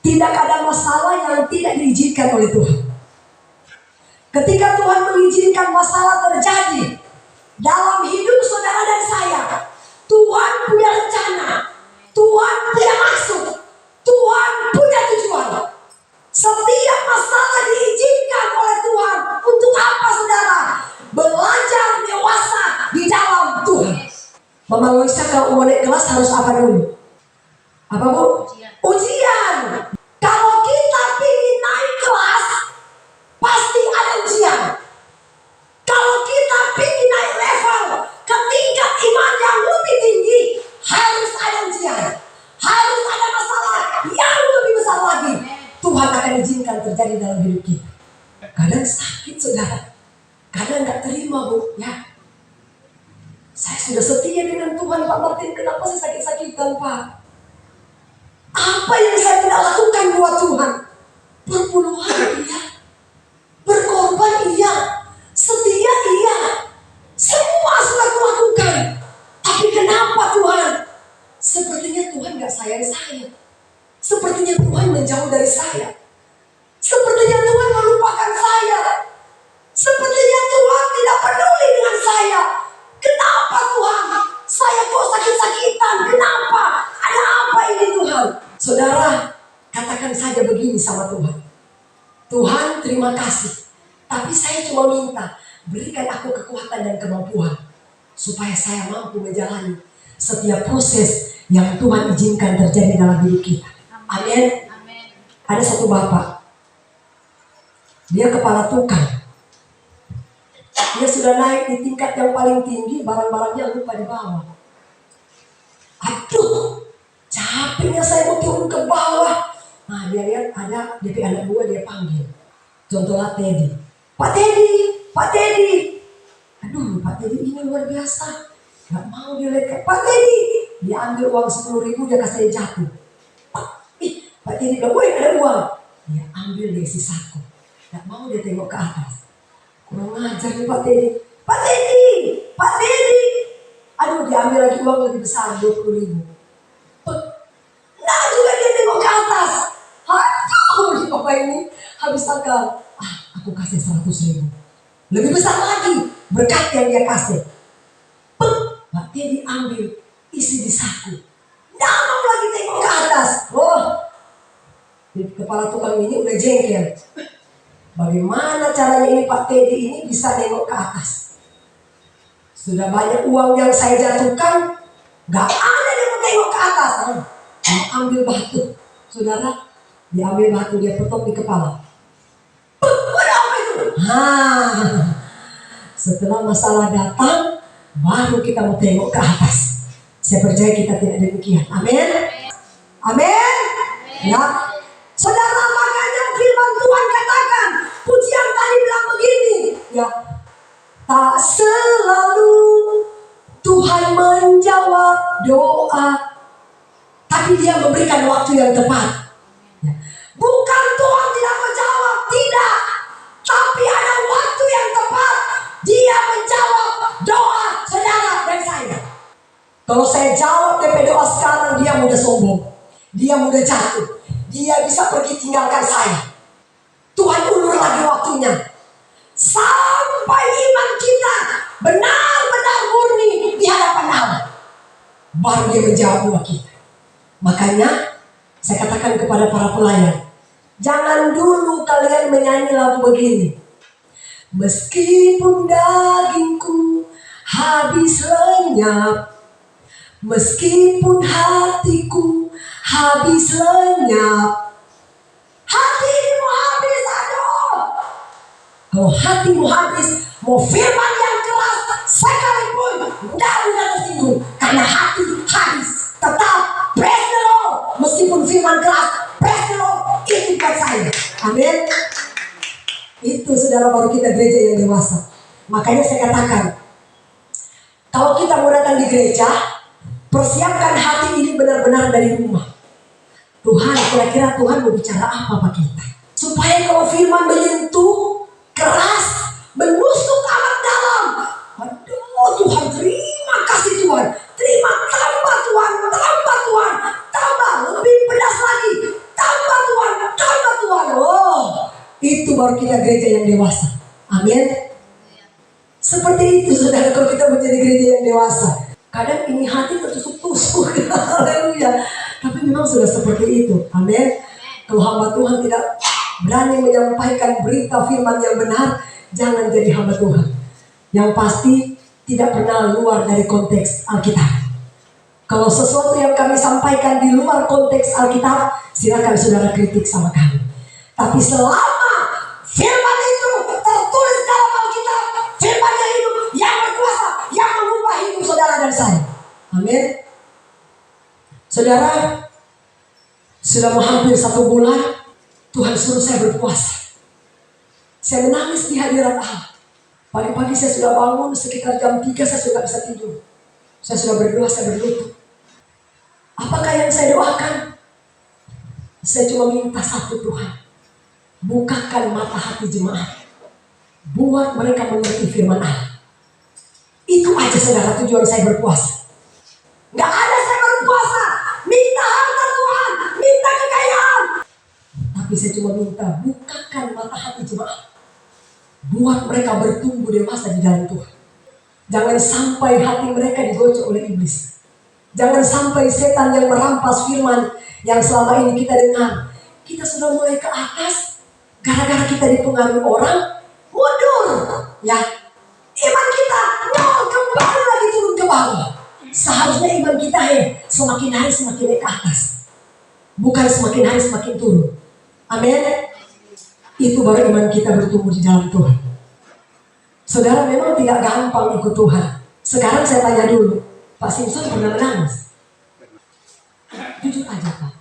Tidak ada masalah yang tidak diizinkan oleh Tuhan. Ketika Tuhan mengizinkan masalah terjadi dalam hidup saudara dan saya, Tuhan punya rencana, Tuhan punya maksud, Tuhan punya tujuan. Setiap masalah diizinkan oleh Tuhan. Untuk apa saudara? Belajar dewasa di dalam Tuhan. Mama Loisa kalau mau naik kelas harus apa dulu? Apa bu? Ujian. Kalau kita ingin naik kelas, pasti ada ujian. Kalau kita ingin naik level ke tingkat iman yang lebih tinggi, harus ada ujian. Harus ada masalah yang lebih besar lagi. Tuhan akan izinkan terjadi dalam hidup kita. Kadang sakit saudara, kadang gak terima bu, ya. Saya sudah setia dengan Tuhan, Pak Martin. Kenapa saya sakit-sakitan, Pak? Apa yang saya tidak lakukan buat Tuhan? Perpuluhan iya, berkorban iya, setia iya, semua sudah kulakukan. Tapi kenapa Tuhan? Sepertinya Tuhan gak sayang saya. Sepertinya Tuhan menjauh dari saya. Sepertinya Tuhan melupakan saya. Sepertinya Tuhan tidak peduli dengan saya. Kenapa Tuhan? Saya kok sakit-sakitan? Kenapa? Ada apa ini Tuhan? Saudara, katakan saja begini sama Tuhan. Tuhan, terima kasih. Tapi saya cuma minta, berikan aku kekuatan dan kemampuan supaya saya mampu menjalani setiap proses yang Tuhan izinkan terjadi dalam hidup kita. Amin. Ada satu bapak, dia kepala tukang. Dia sudah naik di tingkat yang paling tinggi, barang-barangnya lupa di bawah. Aduh, capeknya saya mau turun ke bawah. Nah, dia lihat ada DP anak buah, dia panggil. Contohnya Teddy. Pak Teddy, Pak Teddy. Aduh, Pak Teddy ini luar biasa. Gak mau dia lihat, Pak Teddy. Dia ambil uang 10.000, dia kasih jatuh. Pak Teddy bilang, woi ada uang. Dia ambil dari sisaku. Gak mau dia tengok ke atas. Kurang ajar nih Pak Teddy. Pak Teddy, Pak Teddy. Aduh, dia ambil lagi uang lebih besar, 20.000. Nah juga dia tengok ke atas. Aduh, bapak ini habis akal. Aku kasih 100.000. Lebih besar lagi berkat yang dia kasih. Pak Teddy ambil, isi di saku. Nggak mau lagi tengok ke atas. Kepala tukang ini udah jengkel. Bagaimana caranya ini Pak Teddy ini bisa nengok ke atas? Sudah banyak uang yang saya jatuhkan, gak ada yang mau tengok ke atas. Dia ambil batu, saudara, dia ambil batu, dia petok di kepala. Ada apa itu? Setelah masalah datang, baru kita mau tengok ke atas. Saya percaya kita tidak demikian. Amin. Amin. Ya. Saudara, makanya firman Tuhan katakan, pujian tadi bilang begini, ya, tak selalu Tuhan menjawab doa, tapi Dia memberikan waktu yang tepat. Ya. Bukan Tuhan tidak menjawab, tidak, tapi ada waktu yang tepat. Dia menjawab doa saudara dan saya. Kalau saya jawab DP doa sekarang, dia mudah sombong, dia mudah jatuh. Dia bisa pergi tinggalkan saya. Tuhan ulur lagi waktunya. Sampai iman kita benar-benar murni di hadapan Allah. Baru dia menjawab doa kita. Makanya saya katakan kepada para pelayan, jangan dulu kalian menyanyi lagu begini. Meskipun dagingku habis lenyap, meskipun hatiku habis lenyap, hatimu habis, aduh. Kalau hatimu habis, mau firman yang keras sekalipun, tidak mudah tersinggung, karena hati habis. Tetap praise the Lord, meskipun firman keras, praise the Lord, itu buat saya. Amin. Itu saudara, baru kita gereja yang dewasa. Makanya saya katakan, kalau kita mau datang di gereja, persiapkan hati ini benar-benar dari rumah. Tuhan, kira-kira Tuhan mau bicara apa Pak kita? Supaya kalau firman menyentuh keras, menusuk amat dalam. Aduh Tuhan, terima kasih Tuhan. Terima, tambah Tuhan, tambah Tuhan, tambah lebih pedas lagi. Tambah Tuhan, baru kita gereja yang dewasa. Amin. Seperti itu saudara, kalau kita menjadi gereja yang dewasa. Kadang ini hati tertusuk-tusuk. Haleluya. Tapi memang sudah seperti itu. Amin. Kalau hamba Tuhan tidak berani menyampaikan berita firman yang benar, jangan jadi hamba Tuhan. Yang pasti tidak pernah luar dari konteks Alkitab. Kalau sesuatu yang kami sampaikan di luar konteks Alkitab, silakan saudara kritik sama kami. Tapi selama firman itu tertulis dalam Alkitab, firman yang hidup, yang berkuasa, yang mengubah hidup saudara dan saya. Amin. Saudara, sudah mau hampir 1 bulan, Tuhan suruh saya berpuasa. Saya menangis di hadirat Allah. Pagi-pagi saya sudah bangun, sekitar jam 3 saya sudah bisa tidur. Saya sudah berdoa, saya berlutut. Apakah yang saya doakan? Saya cuma minta satu, Tuhan. Bukakan mata hati jemaat. Buat mereka mengerti firman Allah. Itu aja saudara tujuan saya berpuasa. Gak ada saya berpuasa minta harta Tuhan, minta kekayaan. Tapi saya cuma minta bukakan mata hati jemaat. Buat mereka bertumbuh dewasa di dalam Tuhan. Jangan sampai hati mereka digocok oleh iblis. Jangan sampai setan yang merampas firman yang selama ini kita dengar. Kita sudah mulai ke atas, gara-gara kita dipengaruhi orang, mundur. Ya, iman kita kembali lagi turun ke bawah. Seharusnya iman kita semakin hari semakin naik ke atas, bukan semakin hari semakin turun. Amin. Itu baru iman kita bertumbuh di dalam Tuhan. Saudara, memang tidak gampang ikut Tuhan. Sekarang saya tanya dulu, Pak Simpson pernah menangis? Jujur aja Pak.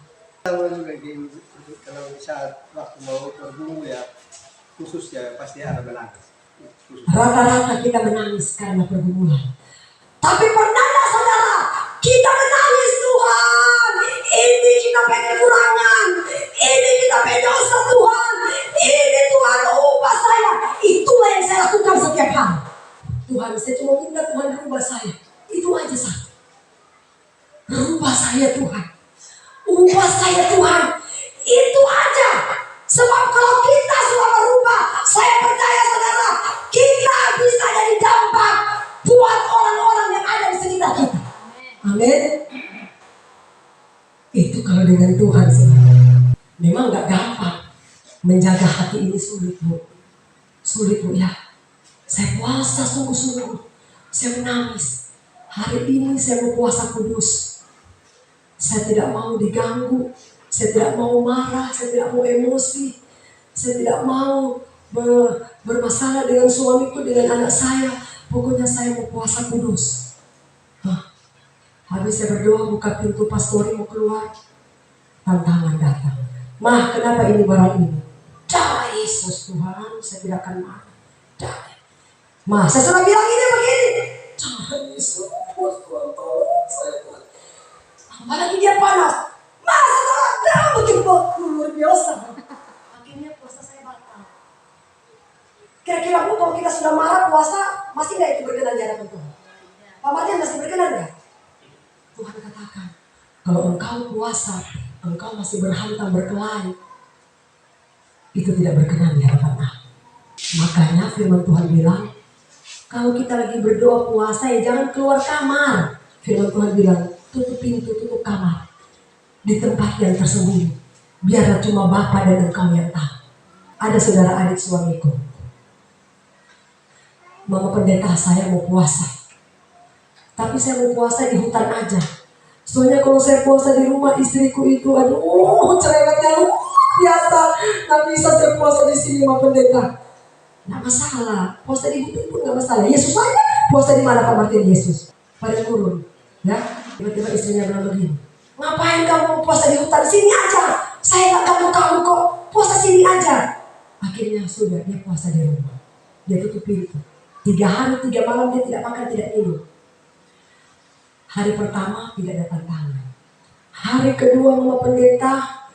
Kalau saat waktu mau bergumul ya, khusus ya pasti ada menangis. Rata-rata kita menangis karena pergumulan. Tapi pernah nggak saudara, kita menangis Tuhan, ini kita punya kekurangan, ini kita punya dosa Tuhan, ini Tuhan ubah saya. Itulah yang saya lakukan setiap hari. Tuhan, saya cuma minta Tuhan rubah saya. Itu aja satu. Rubah saya Tuhan. Ubah saya Tuhan. Itu aja. Sebab kalau kita sudah berubah, saya percaya saudara, kita bisa jadi dampak buat orang-orang yang ada di sekitar kita. Amin. Itu kalau dengan Tuhan saudara. Memang gak gampang. Menjaga hati ini sulit Bu. Sulit Bu ya. Saya puasa sungguh-sungguh. Saya menangis. Hari ini saya mau puasa kudus. Saya tidak mau diganggu. Saya tidak mau marah. Saya tidak mau emosi. Saya tidak mau bermasalah dengan suamiku, dengan anak saya. Pokoknya saya mau puasa kudus. Habis saya berdoa, buka pintu pastori mau keluar. Tantangan datang. Mah, kenapa ini barang ini? Darah Yesus Tuhan, saya tidak akan marah. Mah, saya sudah bilang ini begini. Darah Yesus Tuhan, tolong saya Tuhan. Apalagi dia panas. Masa darah begitu luar biasa. Akhirnya puasa saya batal. Kira-kira Bu, kalau kita sudah marah puasa, masih nggak itu berkenan di hadapan Tuhan? Pak Martin masih berkenan nggak? Tuhan katakan, kalau engkau puasa, engkau masih berhantam berkelahi, itu tidak berkenan di hadapan Allah. Makanya firman Tuhan bilang, kalau kita lagi berdoa puasa ya jangan keluar kamar. Firman Tuhan bilang, tutup pintu, tutup kamar. Di tempat yang tersembunyi. Biarlah cuma Bapa dan engkau yang tahu. Ada saudara adik suamiku. Mama pendeta saya mau puasa. Tapi saya mau puasa di hutan aja. Soalnya kalau saya puasa di rumah istriku itu, aduh cerewetnya luar biasa. Nggak bisa saya puasa di sini Mama pendeta. Nggak masalah, puasa di hutan pun nggak masalah. Yesus aja puasa di mana Pak Martin? Yesus pada gurun, ya. Tiba-tiba istrinya bilang begini, ngapain kamu puasa di hutan? Sini aja, saya nggak ganggu kamu kok. Puasa sini aja. Akhirnya sudah dia puasa di rumah. Dia tutup pintu. 3 hari 3 malam dia tidak makan, tidak minum. Hari pertama tidak ada tantangan. Hari kedua Mama pendeta,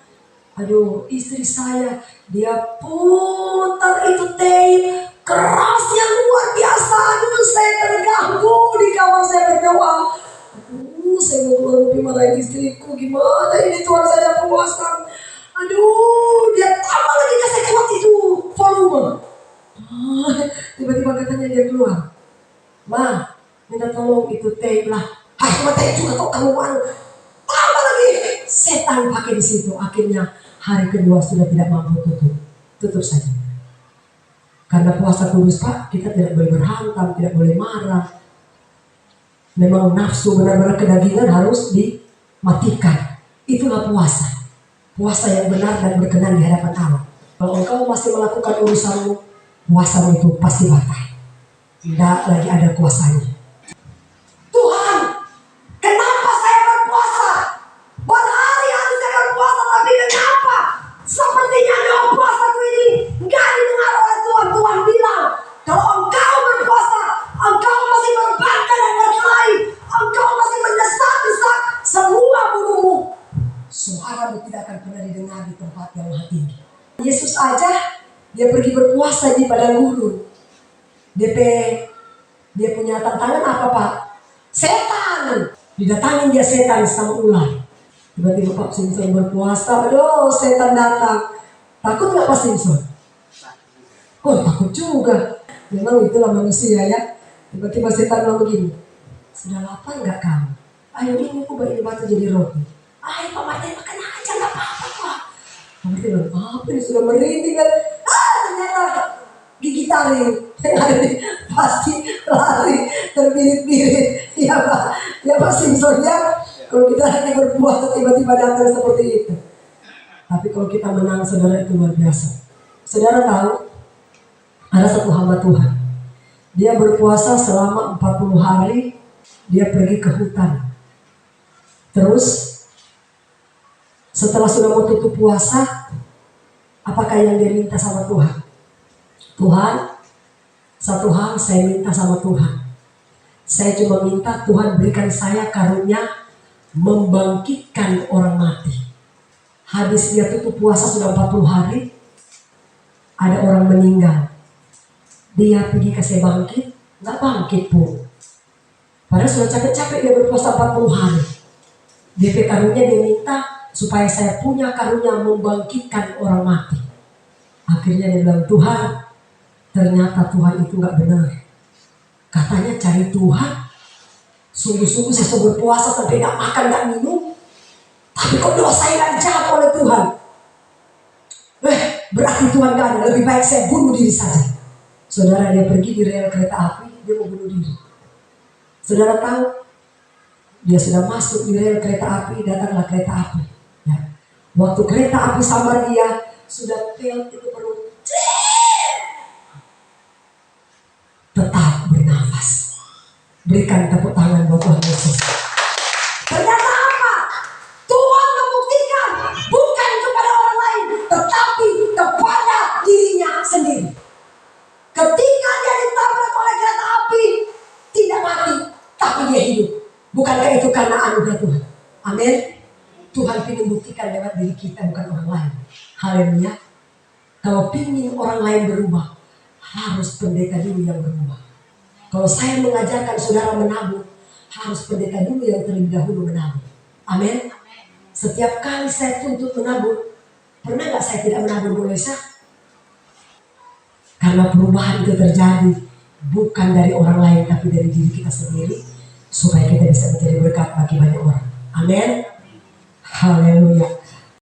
aduh istri saya dia putar itu tape kerasnya luar biasa. Aduh saya terganggu di kamar saya berdoa. Aduh saya mau keluar lebih marahin istriku, gimana ini Tuhan saya puasa. Aduh dia tambah lagi kasih kuat itu volume Akhirnya dia keluar. Ma, minta tolong itu teh lah. Cuma teh juga kok kamu mau. Tambah lagi. Setan pakai di situ. Akhirnya hari kedua sudah tidak mampu tutup saja. Karena puasa kudus Pak, kita tidak boleh berhantam, tidak boleh marah. Memang nafsu benar-benar kedagingan harus dimatikan. Itulah puasa. Puasa yang benar dan berkenan di hadapan Allah. Kalau engkau masih melakukan urusanmu, puasamu itu pasti batal. Tidak lagi ada kuasanya. Tuhan, kenapa saya berpuasa? Berhari-hari saya berpuasa, tapi kenapa? Sepertinya doa puasaku ini nggak didengar oleh Tuhan. Tuhan bilang, kalau engkau berpuasa, engkau masih berbangga dan berkelahi, engkau masih mendesak-desak semua burumu, suaramu tidak akan pernah didengar di tempat yang maha tinggi. Yesus aja, dia pergi berpuasa di padang gurun. Dia punya tantangan apa Pak? Setan. Didatangin dia setan sama ular. Tiba-tiba Pak Simpson berpuasa, aduh setan datang. Takut nggak Pak Simpson? Oh takut juga. Memang itulah manusia ya. Tiba-tiba setan bilang begini, sudah lapar nggak kamu? Ayo ini aku bagi batu jadi roti. Ayo Pak Martin makan aja nggak apa-apa Pak. Pak Martin bilang, apa ini sudah merinding kan? Ternyata gigi taring yang ada di pasti lari terbirit-birit. Ya Pak Simpson ya. Kalau kita hanya berpuasa tiba-tiba datang seperti itu. Tapi kalau kita menang saudara itu luar biasa. Saudara tahu ada satu hamba Tuhan. Dia berpuasa selama 40 hari. Dia pergi ke hutan. Terus setelah sudah mau tutup puasa, apakah yang dia minta sama Tuhan? Tuhan, satu hal saya minta sama Tuhan. Saya cuma minta Tuhan berikan saya karunia membangkitkan orang mati. Habis dia tutup puasa sudah 40 hari, ada orang meninggal. Dia pergi ke saya bangkit, nggak bangkit pun. Padahal sudah capek-capek dia berpuasa 40 hari. DP karunia dia minta supaya saya punya karunia membangkitkan orang mati. Akhirnya dia bilang, Tuhan, ternyata Tuhan itu nggak benar. Katanya cari Tuhan. Sungguh-sungguh saya sudah berpuasa sampai nggak makan, nggak minum. Tapi kok doa saya nggak dijawab oleh Tuhan. Berarti Tuhan nggak ada. Lebih baik saya bunuh diri saja. Saudara, dia pergi di rel kereta api, dia mau bunuh diri. Saudara tahu, dia sudah masuk di rel kereta api, datanglah kereta api. Ya. Waktu kereta api sambar dia, sudah pelt itu perut. Tetap bernafas. Berikan tepuk tangan buat Tuhan Yesus. Ternyata apa? Tuhan membuktikan bukan kepada orang lain, tetapi kepada dirinya sendiri. Ketika dia ditabrak oleh kereta api, tidak mati, tapi dia hidup. Bukankah itu karena anugerah Tuhan? Amin. Tuhan ingin buktikan lewat diri kita, bukan orang lain. Haleluya. Kalau ingin orang lain berubah, harus pendeta dulu yang berubah. Kalau saya mengajarkan saudara menabur, harus pendeta dulu yang terlebih dahulu menabur. Amin. Setiap kali saya tuntut menabur, pernah nggak saya tidak menabur boleh sah? Karena perubahan itu terjadi bukan dari orang lain, tapi dari diri kita sendiri, supaya kita bisa menjadi berkat bagi banyak orang. Amin. Haleluya.